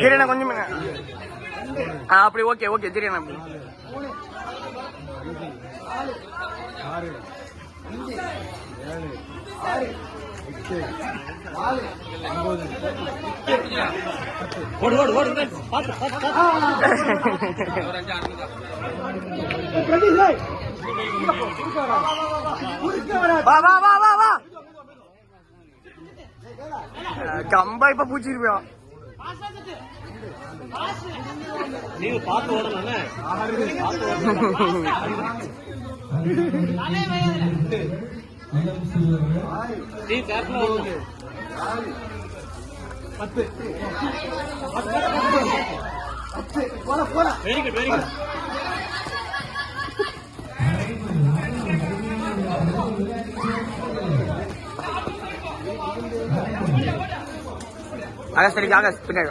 ஜீரண்ணா கொஞ்சம் அப்படி okay okay ஜீரண்ணா அப்படி ஓடு ஓடு ஓடு வா வா வா வா வா கம்பா இப்ப பூச்சிருப்பியா நீங்க பார்த்து ஓடணும் நீ கேப்ல ஓடணும் 10 very good very good Akash தெரியுது ஆகாஷ் பின்னாடி